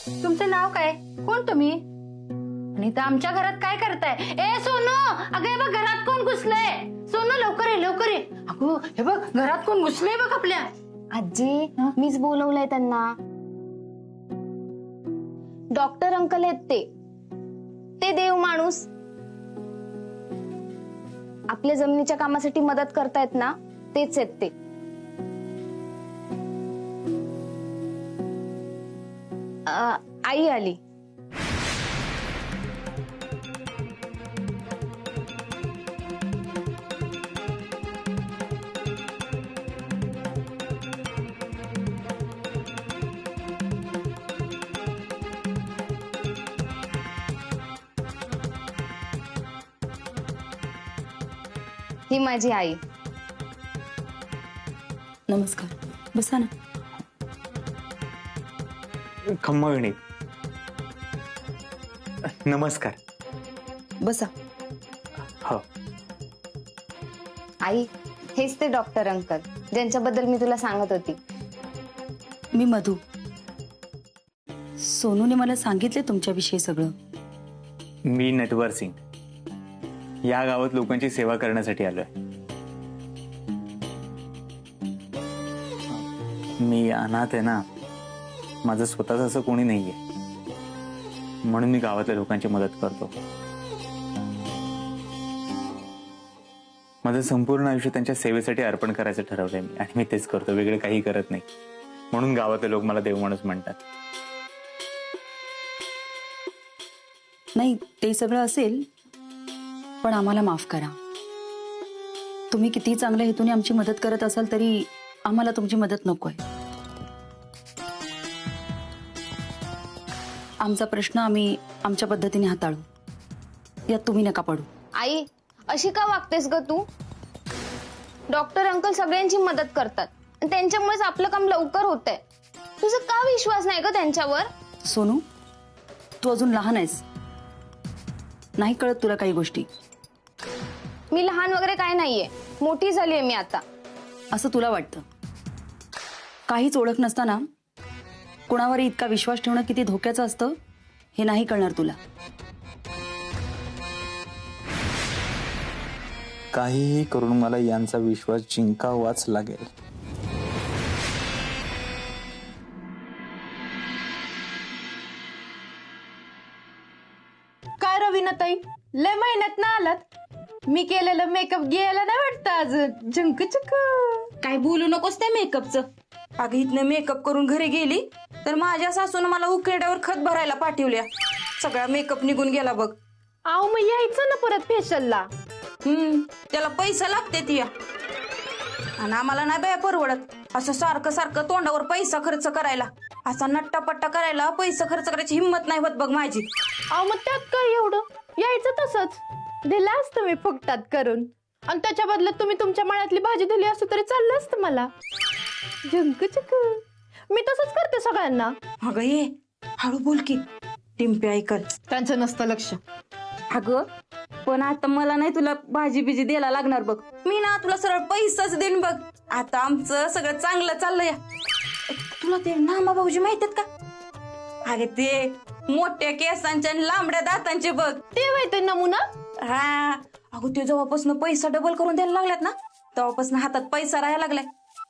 तुमचं नाव काय? कोण तुम्ही? आणि तर आमच्या घरात काय करताय? ए सोनू, अगं हे बघ घरात कोण घुसलंय? सोनू लवकर ये, लवकर ये. अगो हे बघ घरात कोण घुसलंय बघ आपल्या. आजी, मीच बोलवलंय त्यांना. डॉक्टर अंकल आहेत ते देव माणूस. आपल्या जमिनीच्या कामासाठी मदत करतायत ना, तेच आहेत ते. आई आली. ही माझी आई. नमस्कार, बसा ना. खम्मगणे, नमस्कार. बसा. हो. आई, हेच ते डॉक्टर अंकल ज्यांच्याबद्दल मी तुला सांगत होती. मी मधू. सोनूने मला सांगितले तुमच्याविषयी सगळं. मी नटवर सिंग. या गावात लोकांची सेवा करण्यासाठी आलोय. मी अनाथ आहे ना, माझं स्वतःच असं कोणी नाहीये, म्हणून मी गावातल्या लोकांची मदत करतो. माझं संपूर्ण आयुष्य त्यांच्या सेवेसाठी अर्पण करायचं ठरवलंय मी, आणि मी तेच करतो, वेगळं काही करत नाही. म्हणून गावातले लोक मला देव माणूस म्हणतात. नाही, ते सगळं असेल, पण आम्हाला माफ करा. तुम्ही किती चांगल्या हेतूने आमची मदत करत असाल तरी आम्हाला तुमची मदत नकोय. आमचा प्रश्न आम्ही आमच्या पद्धतीने हाताळू, यात तुम्ही नका पडू. आई, अशी का वागतेस ग तू? डॉक्टर अंकल सगळ्यांची मदत करतात आणि त्यांच्यामुळेच आपलं काम लवकर होतंय. तुझा का विश्वास नाही ग त्यांच्यावर? सोनू, तू अजून लहान आहेस, नाही कळत तुला काही गोष्टी. मी लहान वगैरे काय नाहीये, मोठी झालीये मी आता. असं तुला वाटतं. काहीच ओळख नसताना कोणावर इतका विश्वास ठेवणं किती धोक्याचं असतं हे नाही कळणार तुला. काहीही करून मला यांचा विश्वास जिंकावाच लागेल. काय रवीनाताई, लय महिन्यात ना आलात. मी केलेलं मेकअप घ्यायला नाही वाटतं अजून. झंकचक. काय बोलू नकोस त्या मेकअपचं. अगं इथनं मेकअप करून घरी गेली तर माझ्या सासून मला उकेड्यावर खत भरायला पाठवल्या. सगळा मेकअप निघून गेला बघ. आव मग यायचं ना परत फेशियलला. त्याला पैसा लागते ती. आणि आम्हाला नाही बाया परवडत असं सारखं सारखं तोंडावर पैसा खर्च करायला. असा नट्टापट्टा करायला पैसा खर्च करायची हिंमत नाही होत बघ माझी. आव मग त्यात काय एवढं, यायचं तसंच. दिलं असतं मी फुकटात करून, आणि त्याच्या बदल्यात तुम्ही तुमच्या मळ्यातली भाजी दिली असतं तरी चाललं असतं मला. झंकचक. मी तसंच करते सगळ्यांना. अगं ये हळू बोल की, टिंपे ऐकल. त्यांचं नसतं लक्ष. अगं पण आता मला नाही तुला भाजी बिजी द्यायला लागणार बघ. मी ना तुला सरळ पैसाच देईन बघ. आता आमचं सगळं चांगलं चाललंय. तुला ते नामा भाऊजी माहित आहेत का? अरे ते मोठ्या केसांच्या आणि लांबड्या दातांचे बघ. ते माहिती नमुना. हा अगं ते जेव्हापासून पैसा डबल करून द्यायला लागल्यात ना, तेव्हापासून हातात पैसा राहायला लागलाय.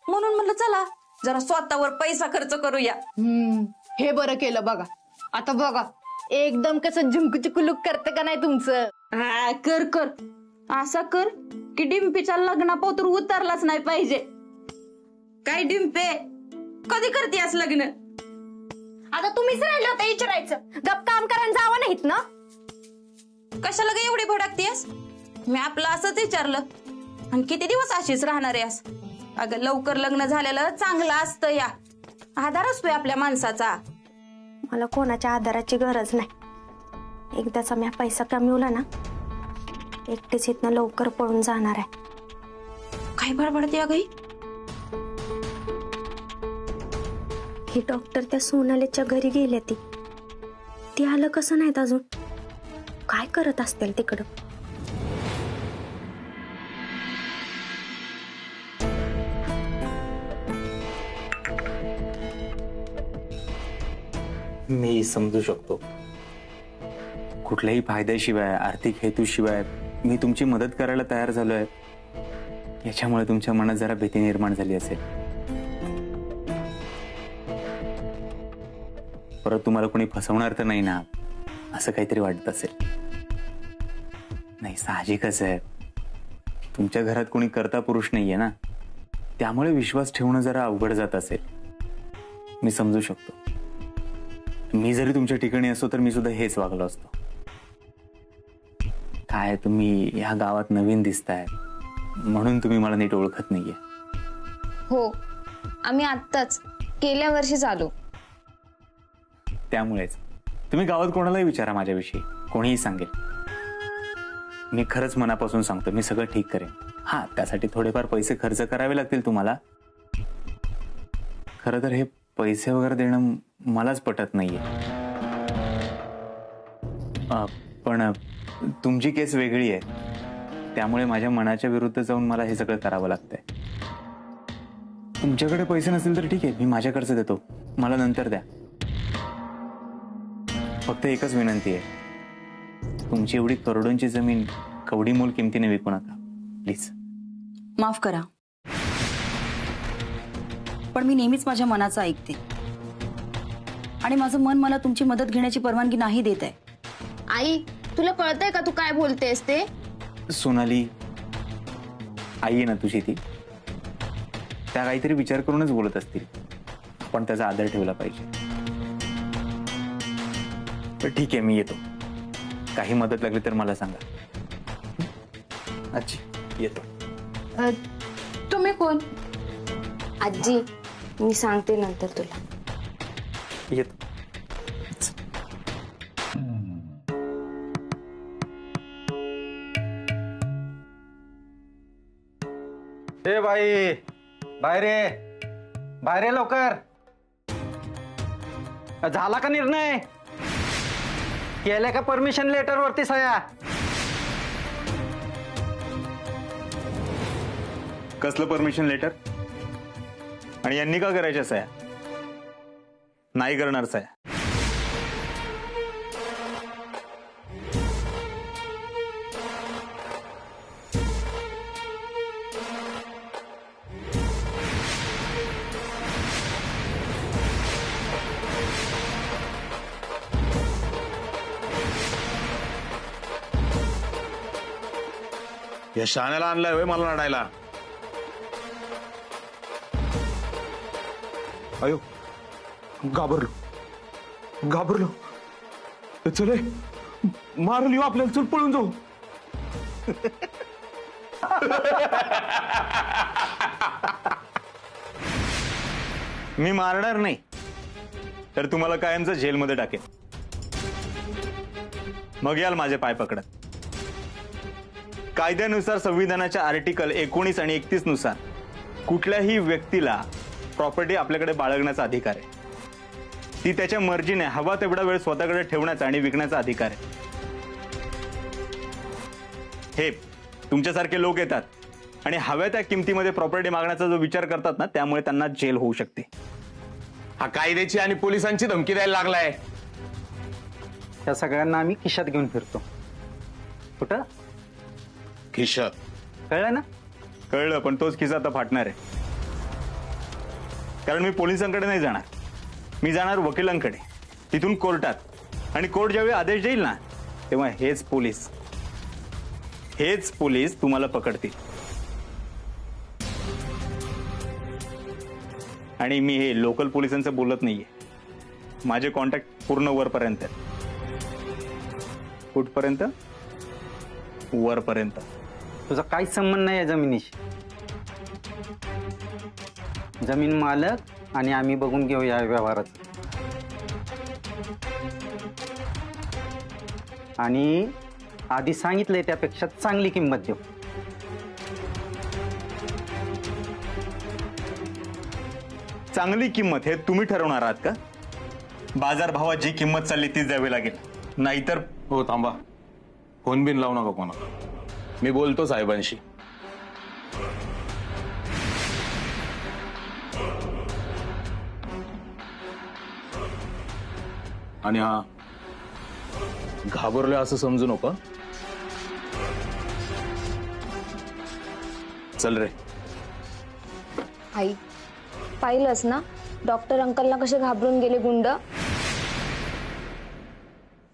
म्हणून म्हणलं चला जरा स्वतःवर पैसा खर्च करूया. हे बरं केलं बघा. आता बघा एकदम कसं झुंकचुक लुक करते का नाही तुमचं. हा कर कर, असा कर की डिंपीच्या लग्नापोतर उतरलाच नाही पाहिजे. काय डिंपे, कधी करतेस लग्न? आता तुम्हीच राहिलं होतं विचारायचं. गप काम करा जावं नाहीत ना. कशाला ग एवढी भडकतेस? मी आपलं असंच विचारलं. आणि किती दिवस अशीच राहणार आहेस? अगं लवकर लग्न झालेलं चांगलं असतं. या आधार असतोय आपल्या माणसाचा. मला कोणाच्या आधाराची गरज नाही. एकदाचा मी पैसा कमवला ना, एकटीच इथनं लवकर पळून जाणार आहे. काय बडबडते अगं? ही डॉक्टर त्या सोनालीच्या घरी गेले. ती आलं कसं नाहीत अजून? काय करत असतील तिकडं? मी समजू शकतो. कुठल्याही फायद्याशिवाय, आर्थिक हेतूशिवाय मी तुमची मदत करायला तयार झालोय. याच्यामुळे तुमच्या मनात जरा भीती निर्माण झाली असेल. परत तुम्हाला कोणी फसवणार तर नाही ना, असं काहीतरी वाटत असेल. नाही, साहजिकच आहे. तुमच्या घरात कोणी कर्ता पुरुष नाहीये ना, त्यामुळे विश्वास ठेवणं जरा अवघड जात असेल. मी समजू शकतो. मी जरी तुमच्या ठिकाणी असतो तर मी सुद्धा हेच वागलो असतो. काय तुम्ही ह्या गावात नवीन दिसताय म्हणून तुम्ही मला नीट ओळखत नाहीये. हो, आम्ही आत्ताच गेल्या वर्षीच आलो. त्यामुळेच तुम्ही गावात कोणालाही विचारा माझ्याविषयी, कोणीही सांगेल. मी खरंच मनापासून सांगतो, मी सगळं ठीक करेन. हा, त्यासाठी थोडेफार पैसे खर्च करावे लागतील तुम्हाला. खरं तर हे पैसे वगैरे देणं मलाच पटत नाहीये. पण तुमची केस वेगळी आहे, त्यामुळे माझ्या मनाच्या विरुद्ध जाऊन मला हे सगळं करावं लागतंय. तुमच्याकडे पैसे नसतील तर ठीक आहे, मी माझ्याकडचं देतो, मला नंतर द्या. फक्त एकच विनंती आहे, तुमची एवढी करोडोंची जमीन कवडी मोल किमतीने विकू नका प्लीज. माफ करा, पण मी नेहमीच माझ्या मनाचं ऐकते आणि माझं मन मला तुमची मदत घेण्याची परवानगी नाही देत आहे. आई, तुला कळतंय का तू काय बोलतेस ते? सोनाली, आई आहे ना तुझी, ती त्या काहीतरी विचार करूनच बोलत असतील. पण त्याचा आदर ठेवला पाहिजे. तर ठीक आहे, मी येतो. काही मदत लागली तर मला सांगा. अच्छा, येतो. तुम्ही कोण? आजी, मी सांगते नंतर तुला. येतो. ए बाई, बाहेर ये, बाहेर ये लवकर. झाला का निर्णय? केल्या का परमिशन लेटर वरती सह्या? कसलं परमिशन लेटर? आणि यांनी का करायच्या सह्या? नाही करणार सह्या. या शाण्याला आणलाय होय मला लढायला? अयो, घाबरलो. चल मारल येऊ आपल्याला, चल पळून जाऊ. मी मारणार नाही तर तुम्हाला कायमचं जेलमध्ये टाकेन. मग याल माझे पाय पकडत. कायद्यानुसार संविधानाच्या आर्टिकल 19 आणि 31 नुसार कुठल्याही व्यक्तीला प्रॉपर्टी आपल्याकडे बाळगण्याचा अधिकार आहे. ती त्याच्या मर्जीने हवा तेवढा वेळ स्वतःकडे ठेवण्याचा आणि विकण्याचा अधिकार आहे. हे तुमच्यासारखे लोक येतात आणि हव्या त्या किमतीमध्ये प्रॉपर्टी मागण्याचा जो विचार करतात ना, त्यामुळे त्यांना जेल होऊ शकते. हा कायद्याची आणि पोलिसांची धमकी द्यायला लागलाय. त्या सगळ्यांना आम्ही खिशात घेऊन फिरतो. कुठं? खिशात. कळलं ना? कळलं, पण तोच किस्सा आता फाटणार आहे. कारण मी पोलिसांकडे नाही जाणार, मी जाणार वकिलांकडे, तिथून कोर्टात. आणि कोर्ट ज्यावेळी आदेश देईल ना, तेव्हा हेच पोलीस तुम्हाला पकडतील. आणि मी हे लोकल पोलिसांचं बोलत नाहीये. माझे कॉन्टॅक्ट पूर्ण वरपर्यंत आहेत. कुठपर्यंत? वरपर्यंत. तुझा काहीच संबंध नाही या जमिनीशी. जमीन मालक आणि आम्ही बघून घेऊ या व्यवहाराचं. आणि आधी सांगितलंय त्यापेक्षा चांगली किंमत देऊ. चांगली किंमत हे तुम्ही ठरवणार आहात का? बाजारभावात जी किंमत चालली ती द्यावी लागेल, नाहीतर. हो थांबा, फोन बिन लावू नका कोणाला. मी बोलतो साहेबांशी. आणि हा घाबरलोय असं समजू नका. चल रे. आई, पाहिलंस ना डॉक्टर अंकलला कसे घाबरून गेले गुंड.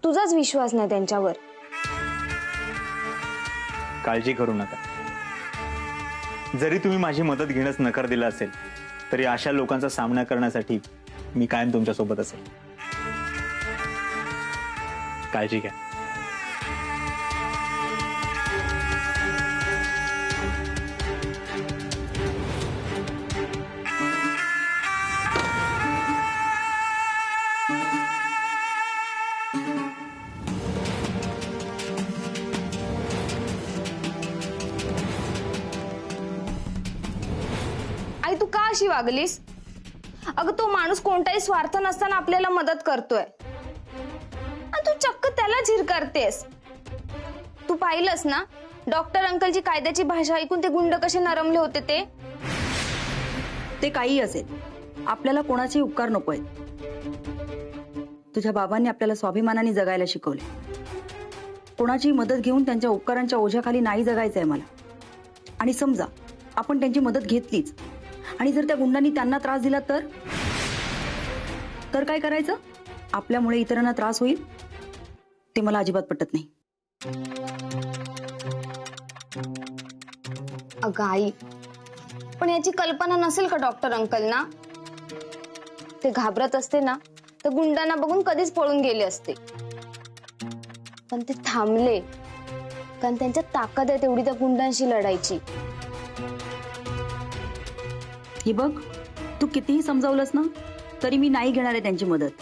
तुझाच विश्वास नाही त्यांच्यावर. काळजी करू नका. जरी तुम्ही माझी मदत घेण्यास नकार दिला असेल तरी अशा लोकांचा सामना करण्यासाठी मी कायम तुमच्या सोबत असेल. काळजी घ्या. आई, तू का अशी वागलीस? अगं, तो माणूस कोणताही स्वार्थ नसताना आपल्याला मदत करतोय आणि तू चक्क त्याला झीर करतेस. तू पाहिलंस ना डॉक्टर अंकलची कायद्याची भाषा ऐकून ते गुंड कसे नरमले होते. ते काही असेल, आपल्याला कोणाचे उपकार नकोय. तुझ्या बाबांनी आपल्याला स्वाभिमानाने जगायला शिकवले. कोणाची मदत घेऊन त्यांच्या उपकारांच्या ओझ्याखाली नाही जगायचंय मला. आणि समजा आपण त्यांची मदत घेतलीच आणि जर त्या गुंडांनी त्यांना त्रास दिला तर काय करायचं? आपल्यामुळे इतरांना त्रास होईल, ते मला अजिबात पटत नाही. अगं आई, पण याची कल्पना नसेल का डॉक्टर अंकलना? ते घाबरत असते ना तर गुंडांना बघून कधीच पळून गेले असते. पण ते थांबले कारण त्यांच्यात ताकद आहे तेवढी त्या गुंडांशी लढायची. हे बघ, तू कितीही समजावलंस ना तरी मी नाही घेणार आहे त्यांची मदत.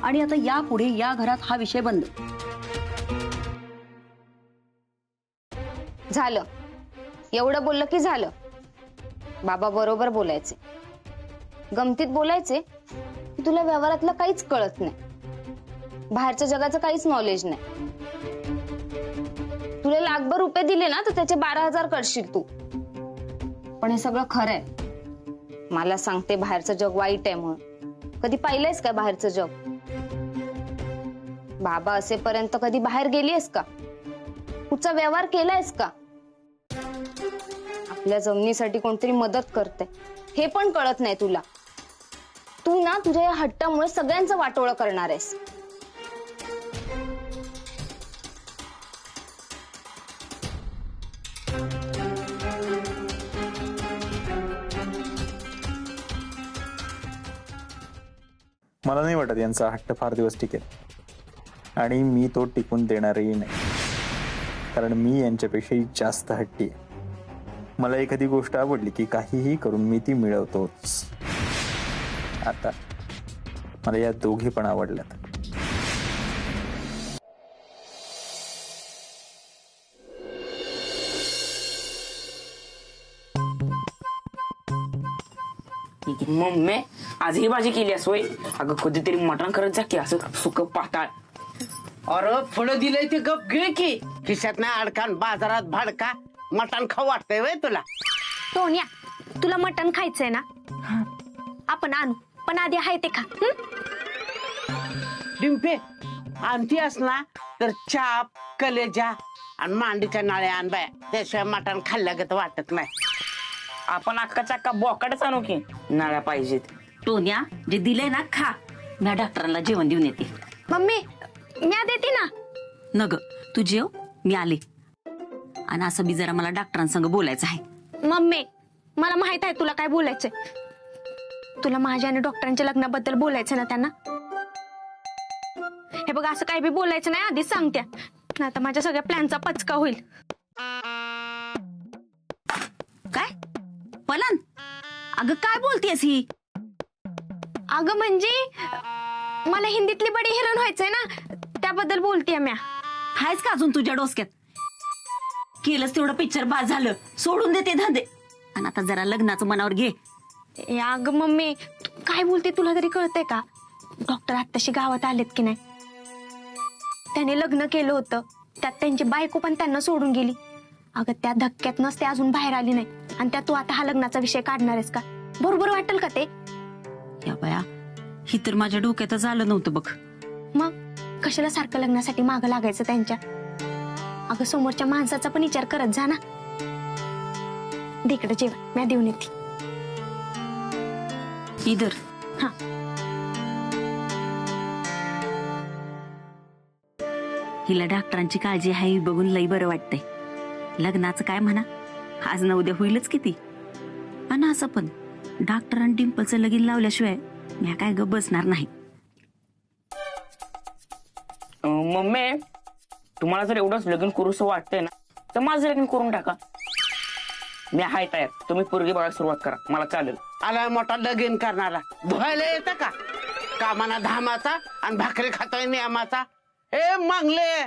आणि आता यापुढे या घरात हा विषय बंद. झालं, एवढं बोललं की झालं. बाबा बरोबर बोलायचे, गमतीत बोलायचे की तुला व्यवहारातलं काहीच कळत नाही, बाहेरच्या जगाचं काहीच नॉलेज नाही. तुला लाखभर रुपये दिले ना तर त्याचे 12,000 करशील तू. पण हे सगळं खरं आहे. मला सांगते बाहेरचं जग वाईट आहे म्हणून. कधी पाहिलंयस का बाहेरचं जग? बाबा असेपर्यंत कधी बाहेर गेलीयस का? कुठचा व्यवहार केलायस का? आपल्या जमिनीसाठी कोणतरी मदत करते हे पण कळत नाही तुला. तू ना तुझ्या या हट्टामुळे सगळ्यांचं वाटोळं करणार आहेस. मला नाही वाटत यांचा हट्ट फार दिवस टिकेल आणि मी तो टिकून देणारही नाही, कारण मी यांच्यापेक्षाही जास्त हट्टी आहे. मला एखादी गोष्ट आवडली की काहीही करून मी ती मिळवतोच. आता मला या दोघी पण आवडल्यात. मम्मी आज ही भाजी केली असोय. अगं कधीतरी मटण करत जा की असं सुक पाताळ. अरे फळं दिलंय ते गप घे की. खिशात नाही अडकान बाजारात भाडका. मटण खाऊ वाटतंय वय तुला? सोनिया, तुला मटण खायचंय ना? आपण आणू, पण आधी आहे ते खा. डिंपे आणती ना तर चाप, कलेजा आणि मांडीच्या नाळ्या आण बाया. त्याशिवाय मटण खाल्ल्यागत वाटत नाही. आपण अक्का चक्का बोकाडच आणू की नळ्या पाहिजेत. टोन्या, जे दिलंय ना खा. मी डॉक्टरांना जेवण देऊन येते. मम्मी, म्या देते ना. नग, तू जेव, मी आले. आणि असं बी जरा मला डॉक्टरांसंग बोलायचं आहे. मम्मी, मला माहित आहे तुला काय बोलायचंय. तुला माझ्या आणि डॉक्टरांच्या लग्नाबद्दल बोलायचं ना त्यांना. हे बघ, असं काही बी बोलायचं नाही, आधीच सांगत्या. आता माझ्या सगळ्या प्लॅनचा पचका होईल. काय पलन? अगं काय बोलतेस ही? अगं म्हणजे मला हिंदीतली बडी हिरोईन व्हायचंय ना, त्याबद्दल बोलतेय म्या. हायच का अजून तुझ्या डोसक्यात? केलंच तेवढं पिक्चर बाद झालं, सोडून देते धंदे. आणि आता जरा लग्नाचं मनावर घे. अगं मम्मी, तू काय बोलते तुला तरी कळतंय का? डॉक्टर आत्ताशी गावात आलेत की नाही? त्याने लग्न केलं होतं, त्यात त्यांची बायको पण त्यांना सोडून गेली. अगं त्या धक्क्यातनच ते अजून बाहेर आली नाही. आणि त्यात तू आता हा लग्नाचा विषय काढणार आहेस का? बरोबर वाटेल का ते? या बाया, ही तर माझ्या डोक्यातच आलं नव्हतं बघ. मग कशाला सारखं लग्नासाठी मागं लागायचं त्यांच्या? अगं समोरच्या माणसाचा पण विचार करत जा ना. तिकडे जेवण मी देऊन येते. इधर. हा. हिला डॉक्टरांची काळजी आहे बघून लई बरं वाटतंय. लग्नाचं काय म्हणा, आज न उद्या होईलच किती. आणि असं पण डॉक्टरांनी डिंपलचं लगीन लावल्याशिवाय मी काय गप बसणार नाही. मम्मी, तुम्हाला जर एवढंच लग्न करूसं वाटतंय ना, तर माझं लग्न करून टाका. मी आहे तयार. तुम्ही पोरगी बघायला सुरुवात करा, मला चालेल. आला मोठा लगीन करणारा धुवायला येतं का? कामाना धामाचा आणि भाकरी खातोय नियमाचा. ए मंगले,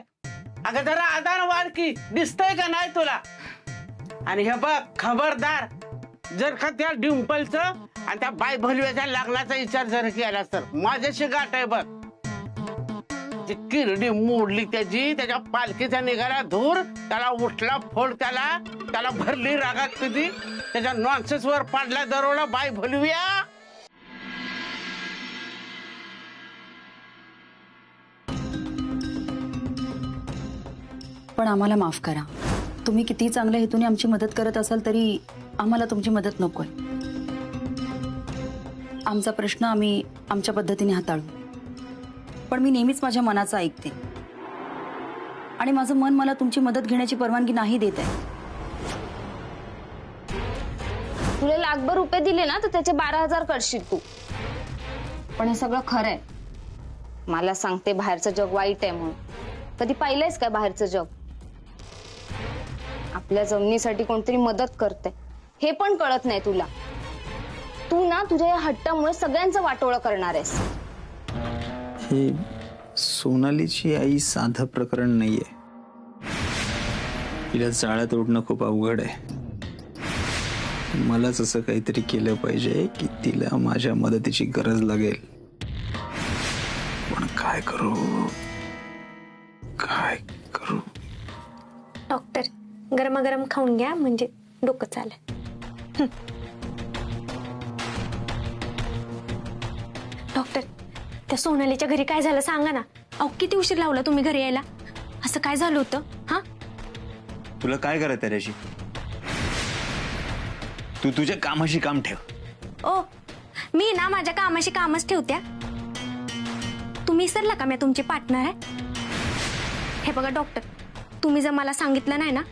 अगं जरा आधार वाढ की, दिसतंय का नाही तुला? आणि हे बघ, खबरदार, जर का त्या डिंपलचं आणि त्या बाय भलव्याच्या लग्नाचा विचार जर केला तर माझ्याशी गाठ आहे बघ. ती किरडी मोडली त्याच्या पालखीचा निघाला धूर, त्याला उठला फोड, त्याला भरली रागात कधी, त्याच्या नॉनसेन्स वर पाडला दरोडा बाय भलव्या. पण आम्हाला माफ करा. तुम्ही किती चांगल्या हेतूने आमची मदत करत असाल तरी आम्हाला तुमची मदत नकोय. आमचा प्रश्न आम्ही आमच्या पद्धतीने हाताळू. पण मी नेहमीच माझ्या मनाचं ऐकते आणि माझं मन मला तुमची मदत घेण्याची परवानगी नाही देत आहे. तुला लाखभर रुपये दिले ना तर त्याचे 12,000 करशील तू. पण हे सगळं खरं आहे. मला सांगते बाहेरचं जग वाईट आहे म्हणून. कधी पाहिलंयस काय बाहेरचं जग? आपल्या जमिनीसाठी कोणतरी मदत करते हे पण कळत नाही तुला. तू ना तुझ्या या हट्टामुळे सगळ्यांचं वाटोळं करणार आहेस. हे सोनालीची आई साधं प्रकरण नाहीये. तिला जाळ्यात ओढणं खूप अवघड आहे. मलाच असं काहीतरी केलं पाहिजे की तिला माझ्या मदतीची गरज लागेल. पण काय करू? डॉक्टर, गरमागरम खाऊन घ्या म्हणजे डोकं चालेल. डॉक्टर, त्या सोनालीच्या घरी काय झालं सांगा ना. अहो किती उशीर लावला तुम्ही घरी यायला. असं काय झालं होतं? हा, तुला काय करायचं त्याच्याशी? तू तुझ्या कामाशी काम ठेव. ओ, मी ना माझ्या कामाशी कामच ठेवत्या. तुम्ही विसरला का मी तुमची पार्टनर आहे? हे बघा डॉक्टर, तुम्ही जर मला सांगितलं नाही ना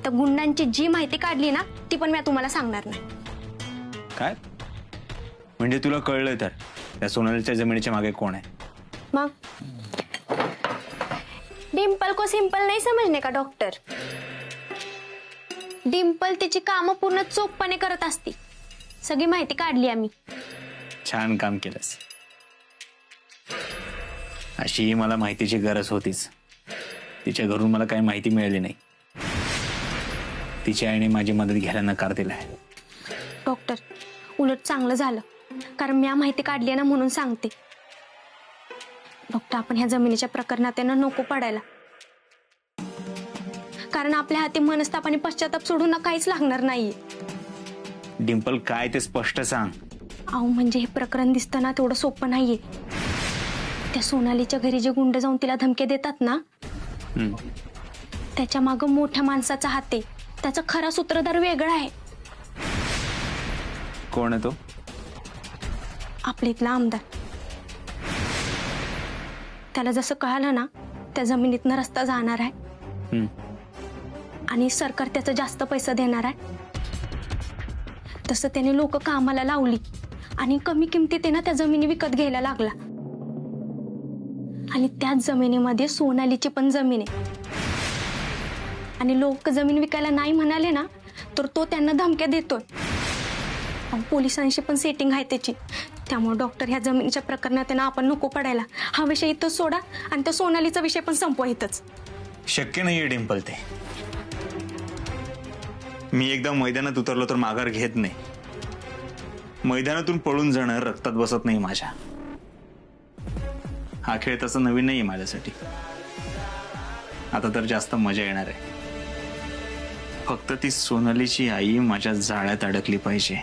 तर गुंडांची जी माहिती काढली ना ती पण मी तुम्हाला सांगणार नाही. काय म्हणजे तुला कळलं तर त्या सोनालीच्या जमिनीच्या मागे कोण आहे? मग डिंपल को सिंपल नाही समजणे का डॉक्टर? डिंपल तिची कामं पूर्ण चोखपणे करत असते. सगळी माहिती काढली आम्ही. छान काम केलंस. अशी मला माहितीची गरज होतीच. तिच्या घरून मला काही माहिती मिळाली नाही. तिच्या आईने माझी मदत घ्यायला नकार दिलाय. डॉक्टर, उलट चांगलं झालं, कारण मी माहिती काढली आहे ना म्हणून सांगते. डॉक्टर, आपण ह्या जमिनीच्या प्रकरणात त्यांना नको पडायला. कारण आपल्या हाती मनस्ताप आणि पश्चाताप सोडून ना काहीच लागणार नाहीये. डिंपल, काय ते स्पष्ट सांग. अहो म्हणजे हे प्रकरण दिसतं ना तेवढं सोपं नाहीये. त्या सोनालीच्या घरी जे गुंड जाऊन तिला धमके देतात ना, त्याच्या मागं मोठ्या माणसाचा हात आहे. त्याचा खरा सूत्रधार वेगळा आहे. कोण आहे तो? आपल्या इथला आमदार. त्याला जसं कळालं ना त्या जमिनीतनं रस्ता जाणार आहे आणि सरकार त्याचा जास्त पैसा देणार आहे, तसं त्याने लोक कामाला लावली आणि कमी किमतीत ना त्या जमिनी विकत घ्यायला लागला. आणि त्याच जमिनीमध्ये सोनालीची पण जमीन आहे. आणि लोक जमीन विकायला नाही म्हणाले ना तर तो त्यांना धमक्या देतोय. पोलिसांशी पण सेटिंग आहे त्याची. त्यामुळे डॉक्टर, ह्या जमिनीच्या प्रकरणात ना आपण नको पडायला. हा विषय इथंच सोडा आणि त्या सोनालीचा विषय पण संपवा इथंच. शक्य नाहीये डिंपल ते. मी एकदा मैदानात उतरलो तर माघार घेत नाही. मैदानातून पळून जाणं रक्तात बसत नाही माझ्या. हा खेळ तसा नवीन नाहीये माझ्यासाठी. आता तर जास्त मजा येणार आहे. फक्त ती सोनालीची आई माझ्या जाळ्यात अडकली पाहिजे.